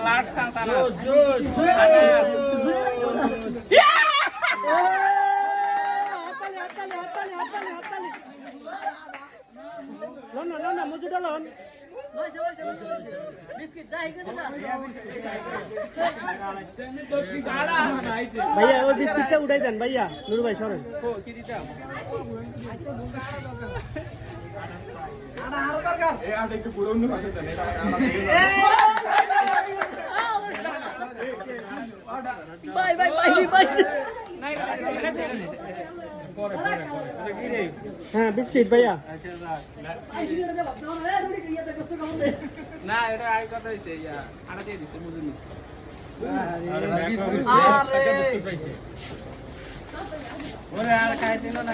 last chance আনা loan মজুদা loan ভাইয়া ওই বিস্কিটটা উঠাই দেন ভাইয়া নুরু ভাই সরেন হ্যাঁ বিস্কিট ভাইয়া না এটা আই কথা হইছে ইয়া আটা দিয়ে দিছে মুজুর নিছে ওরে আর খাইতে না